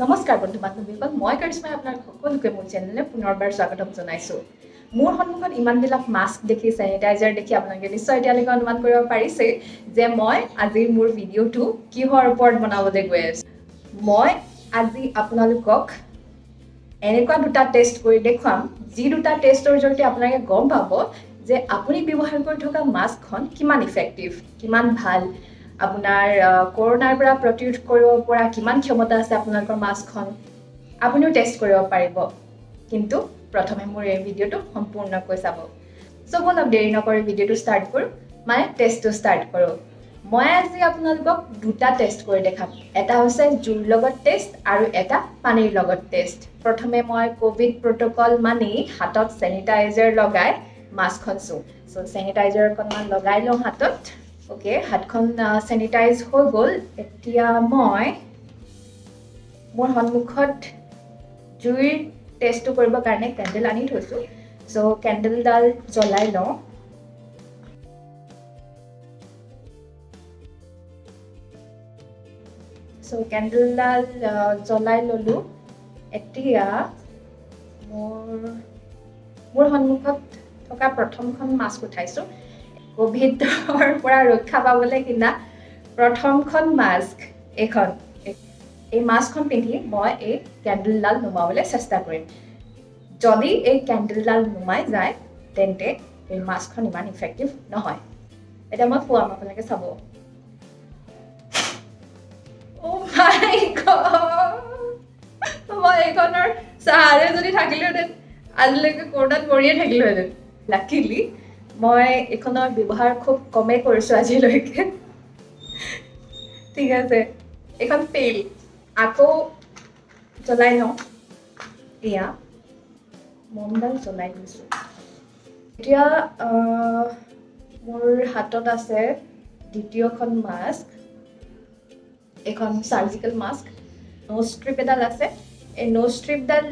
নমস্কাৰ বন্ধু বান্ধৱীসকল, মই কৰিশ্মাই আপোনালোক সকলোকে মোৰ চেনেললৈ পুনৰবাৰ স্বাগতম জনাইছোঁ। মোৰ সন্মুখত ইমানবিলাক মাস্ক দেখি, চেনিটাইজাৰ দেখি আপোনালোকে নিশ্চয় এতিয়ালৈকে অনুমান কৰিব পাৰিছে যে মই আজি মোৰ ভিডিঅ'টো কিহৰ ওপৰত বনাবলৈ গৈ আছোঁ। মই আজি আপোনালোকক এনেকুৱা দুটা টেষ্ট কৰি দেখুৱাম, যি দুটা টেষ্টৰ জৰিয়তে আপোনালোকে গম পাব যে আপুনি ব্যৱহাৰ কৰি থকা মাস্কখন কিমান ইফেক্টিভ, কিমান ভাল, আপোনাৰ কৰোনাৰ পৰা প্ৰতিৰোধ কৰিব পৰা কিমান ক্ষমতা আছে আপোনালোকৰ মাস্কখন আপুনিও টেষ্ট কৰিব পাৰিব। কিন্তু প্ৰথমে মোৰ এই ভিডিঅ'টো সম্পূৰ্ণকৈ চাব। চ' বলক দেৰি নকৰি ভিডিঅ'টো ষ্টাৰ্ট কৰোঁ, মানে টেষ্টটো ষ্টাৰ্ট কৰোঁ। মই আজি আপোনালোকক দুটা টেষ্ট কৰি দেখাম। এটা হৈছে জুইৰ লগত টেষ্ট আৰু এটা পানীৰ লগত টেষ্ট। প্ৰথমে মই ক'ভিড প্ৰট'কল মানি হাতত চেনিটাইজাৰ লগাই মাস্কখন চুওঁ। চ' চেনিটাইজাৰ অকণমান লগাই লওঁ হাতত। অ'কে, হাতখন চেনিটাইজ হৈ গ'ল। এতিয়া মই মোৰ সন্মুখত জুইৰ টেষ্টটো কৰিবৰ কাৰণে কেণ্ডেল আনি থৈছোঁ। চ' কেণ্ডেলডাল জ্বলাই লওঁ। চ' কেণ্ডেলডাল জ্বলাই ল'লোঁ। এতিয়া মোৰ সন্মুখত থকা প্ৰথমখন মাস্ক উঠাইছোঁ। ক'ভিডৰ পৰা ৰক্ষা পাবলৈ কিনা প্ৰথমখন মাস্ক এইখন। এই মাস্কখন পিন্ধি মই এই কেণ্ডেলডাল নুমাবলৈ চেষ্টা কৰিম। যদি এই কেণ্ডেলডাল নুমাই যায় তেন্তে এই মাস্কখন ইমান ইফেক্টিভ নহয়। এতিয়া মই ফুৱাম, আপোনালোকে চাব। Oh my God! মই এইখনৰ চাহাৰে যদি থাকিলোহেঁতেন আজিলৈকে কৰোণাত মৰিয়ে থাকিলোহেঁতেন। লাকিলি মই এইখনৰ ব্যৱহাৰ খুব কমেই কৰিছোঁ আজিলৈকে। ঠিক আছে, এইখন ফেইল। আকৌ জ্বলাই লওঁ। এয়া মমডাল জ্বলাই দিছোঁ। এতিয়া মোৰ হাতত আছে দ্বিতীয়খন মাস্ক। এইখন চাৰ্জিকেল মাস্ক। নোজ ষ্ট্ৰিপ এডাল আছে। এই নোজ ষ্ট্ৰিপডাল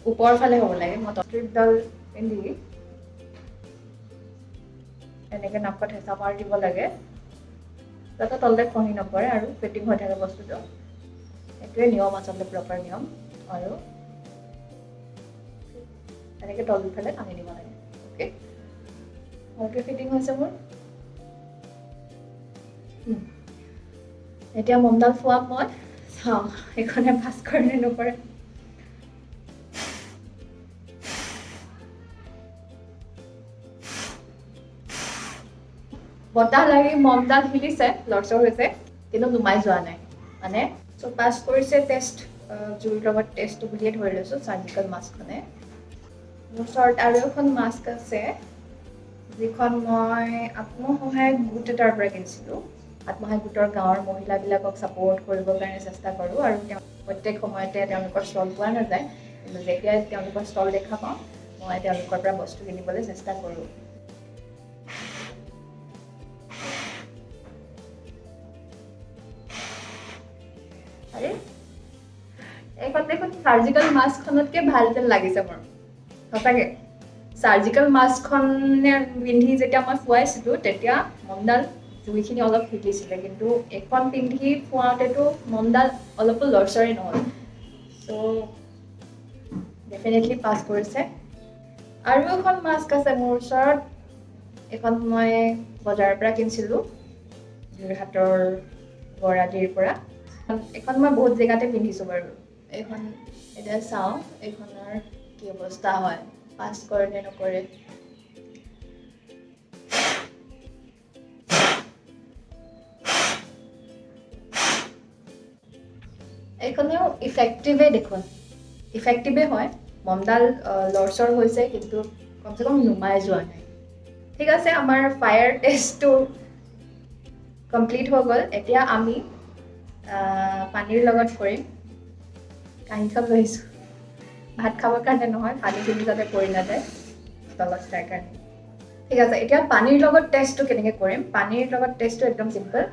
ওপৰৰ ফালে হ'ব লাগে। মই ষ্ট্ৰিপডাল পিন্ধি এনেকৈ নাকত হেঁচা মাৰি দিব লাগে যাতে তলতে খহি নপৰে আৰু ফিটিং হৈ থাকে বস্তুটো। সেইটোৱে নিয়ম, আচলতে প্ৰপাৰ নিয়ম। আৰু এনেকৈ তলফালে টানি দিব লাগে। অ'কে, ভালকৈ ফিটিং হৈছে মোৰ। এতিয়া মমডাল ফুৱাম মই। চাওঁ এইখনে পাছ কৰে নে নকৰে। বতাহ লাগি মমডাল হিলিছে, লৰচৰ হৈছে, কিন্তু নুমাই যোৱা নাই। মানে চ' পাছ কৰিছে টেষ্ট। জুইৰ লগত টেষ্টটো বুলিয়ে ধৰি লৈছোঁ চাৰ্জিকেল মাস্কখনে। মোৰ ওচৰত আৰু এখন মাস্ক আছে, যিখন মই আত্মসহায়ক গোট এটাৰ পৰা কিনিছিলোঁ। আত্মসহায়ক গোটৰ গাঁৱৰ মহিলাবিলাকক ছাপোৰ্ট কৰিবৰ কাৰণে চেষ্টা কৰোঁ আৰু প্ৰত্যেক সময়তে তেওঁলোকৰ ষ্টল পোৱা নাযায়। কিন্তু যেতিয়াই তেওঁলোকৰ ষ্টল দেখা পাওঁ মই তেওঁলোকৰ পৰা বস্তু কিনিবলৈ চেষ্টা কৰোঁ। এইখন দেখোন চাৰ্জিকেল মাস্কখনতকৈ ভাল যেন লাগিছে মোৰ, সঁচাকৈ। চাৰ্জিকেল মাস্কখনে পিন্ধি যেতিয়া মই ফুৱাইছিলোঁ তেতিয়া মমডাল জুইখিনি অলপ হিলিছিলে, কিন্তু এইখন পিন্ধি ফুৱাওঁতেতো মমডাল অলপো লৰচৰেই নহ'ল। চ' ডেফিনেটলি পাছ কৰিছে। আৰু এখন মাস্ক আছে মোৰ ওচৰত। এইখন মই বজাৰৰ পৰা কিনিছিলোঁ, যোৰহাটৰ বৰাদিৰ পৰা। এইখন মই বহুত জেগাতে পিন্ধিছোঁ বাৰু। এইখন এতিয়া চাওঁ এইখনৰ কি অৱস্থা হয়, পাছ কৰে নে নকৰে। এইখনেও ইফেক্টিভেই দেখোন, ইফেক্টিভেই হয়। মমডাল লৰচৰ হৈছে কিন্তু কমচে কম নুমাই যোৱা নাই। ঠিক আছে, আমাৰ ফায়াৰ টেষ্টটো কমপ্লিট হৈ গ'ল। এতিয়া আমি পানীৰ লগত কৰিম। কাঁহীখন লৈ আহিছোঁ, ভাত খাবৰ কাৰণে নহয়, পানীখিনি যাতে পৰি নাযায় তলত তাৰ কাৰণে। ঠিক আছে, এতিয়া পানীৰ লগত টেষ্টটো কেনেকৈ কৰিম। পানীৰ লগত টেষ্টটো একদম চিম্পল।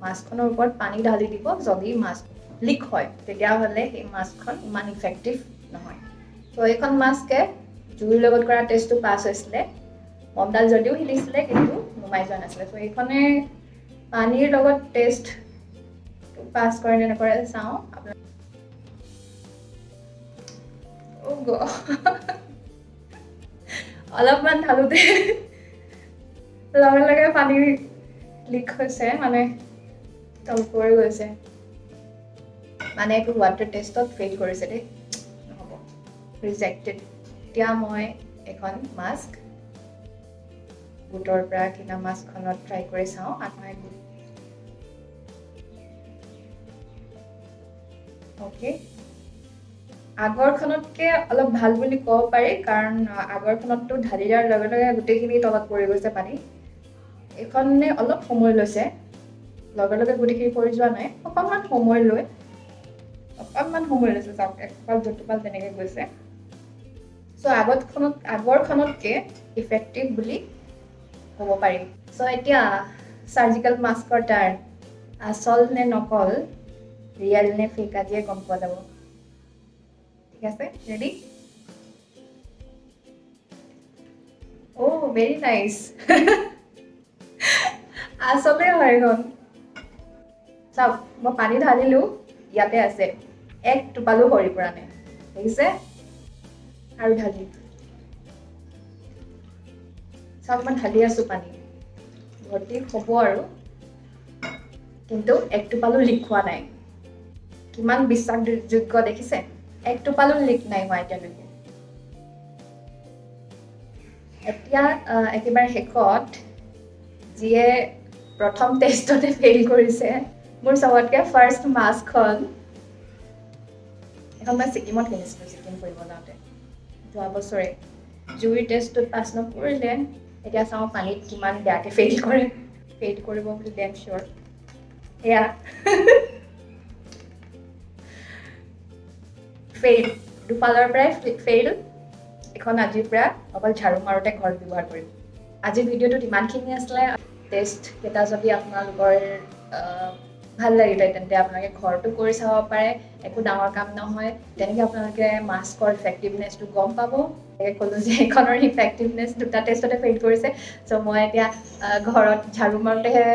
মাস্কখনৰ ওপৰত পানী ঢালি দিব। যদি মাস্ক লিক হয় তেতিয়াহ'লে সেই মাস্কখন ইমান ইফেক্টিভ নহয়। ত' এইখন মাস্কে জুইৰ লগত কৰা টেষ্টটো পাছ হৈছিলে। মমডাল যদিও হিলিছিলে কিন্তু নুমাই যোৱা নাছিলে। চ' এইখনে পানীৰ লগত টেষ্ট পাছ কৰে নে নকৰে চাওঁ। Oh God. অলপমান ঢালোতে লগে লগে পানী লিক হৈছে মানে তল পৰি গৈছে মানে একো ৱাটাৰ টেষ্টত ফেইল কৰিছে দেই নহ'ব ৰিজেক্টেড এতিয়া মই এখন মাস্ক বুটৰ পৰা কিনা মাস্কখনত ট্ৰাই কৰি চাওঁ আত্মাই অ'কে আগৰখনতকৈ অলপ ভাল বুলি ক'ব পাৰি কাৰণ আগৰখনততো ঢালি দিয়াৰ লগে লগে গোটেইখিনি তলত পৰি গৈছে পানী এইখনে অলপ সময় লৈছে লগে লগে গোটেইখিনি পৰি যোৱা নাই অকণমান সময় লৈছে চাওক একপাল দুটোপাল তেনেকৈ গৈছে চ' আগৰখনতকৈ ইফেক্টিভ বুলি ক'ব পাৰিম চ' এতিয়া চাৰ্জিকেল মাস্কৰ টাৰ্ণ আচল নে নকল ৰিয়েল নে ফেক আজিয়ে গম পোৱা যাব ঠিক আছে ৰেডি অ' ভেৰি নাইচ আচলতে হয় এখন চাওক মই পানী ঢালিলোঁ ইয়াতে আছে এক টোপালো সৰি পৰা নাই দেখিছে আৰু ঢালি চাওক মই ঢালি আছোঁ পানী ভৰ্তি হ'ব আৰু কিন্তু এক টোপালো লিক হোৱা নাই কিমান বিশ্বাসযোগ্য দেখিছে এক টোপালো লিক নাই হোৱা এতিয়ালৈকে এতিয়া একেবাৰে শেষত যিয়ে প্ৰথম টেষ্টতে ফেইল কৰিছে মোৰ চবতকৈ ফাৰ্ষ্ট মাস্কখন এখন মই ছিকিমত কিনিছিলোঁ ছিকিম ফুৰিব যাওঁতে যোৱা বছৰে জুইৰ টেষ্টটোত পাছ নকৰিলে এতিয়া চাওঁ পানীত কিমান বেয়াকৈ ফেইল কৰে ফেইল কৰিব বুলি ডেম চিয়'ৰ এয়া ফেইল দুফালৰ পৰাই ফেইল এখন আজিৰ পৰা অকল ঝাৰু মাৰোঁতে ঘৰত ব্যৱহাৰ কৰিম আজিৰ ভিডিঅ'টোত ইমানখিনি আছিলে টেষ্ট কেইটা যদি আপোনালোকৰ ভাল লাগিলে তেন্তে আপোনালোকে ঘৰতো কৰি চাব পাৰে একো ডাঙৰ কাম নহয় তেনেকৈ আপোনালোকে মাস্কৰ ইফেক্টিভনেছটো গম পাব ক'লোঁ যে এইখনৰ ইফেক্টিভনেছ দুটা টেষ্টতে ফেইল কৰিছে চ' মই এতিয়া ঘৰত ঝাৰু মাৰোঁতেহে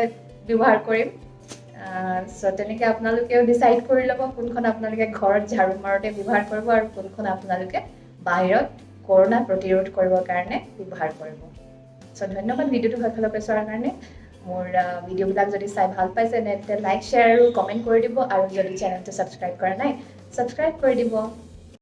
ব্যৱহাৰ কৰিম চ' তেনেকৈ আপোনালোকেও ডিচাইড কৰি ল'ব কোনখন আপোনালোকে ঘৰত ঝাৰু মাৰোঁতে ব্যৱহাৰ কৰিব আৰু কোনখন আপোনালোকে বাহিৰত কৰোণা প্ৰতিৰোধ কৰিবৰ কাৰণে ব্যৱহাৰ কৰিব চ' ধন্যবাদ ভিডিঅ'টো ভালকৈ চোৱাৰ কাৰণে মোৰ ভিডিঅ'বিলাক যদি চাই ভাল পাইছে তেন্তে লাইক শ্বেয়াৰ আৰু কমেণ্ট কৰি দিব আৰু যদি চেনেলটো ছাবস্ক্ৰাইব কৰা নাই ছাবস্ক্ৰাইব কৰি দিব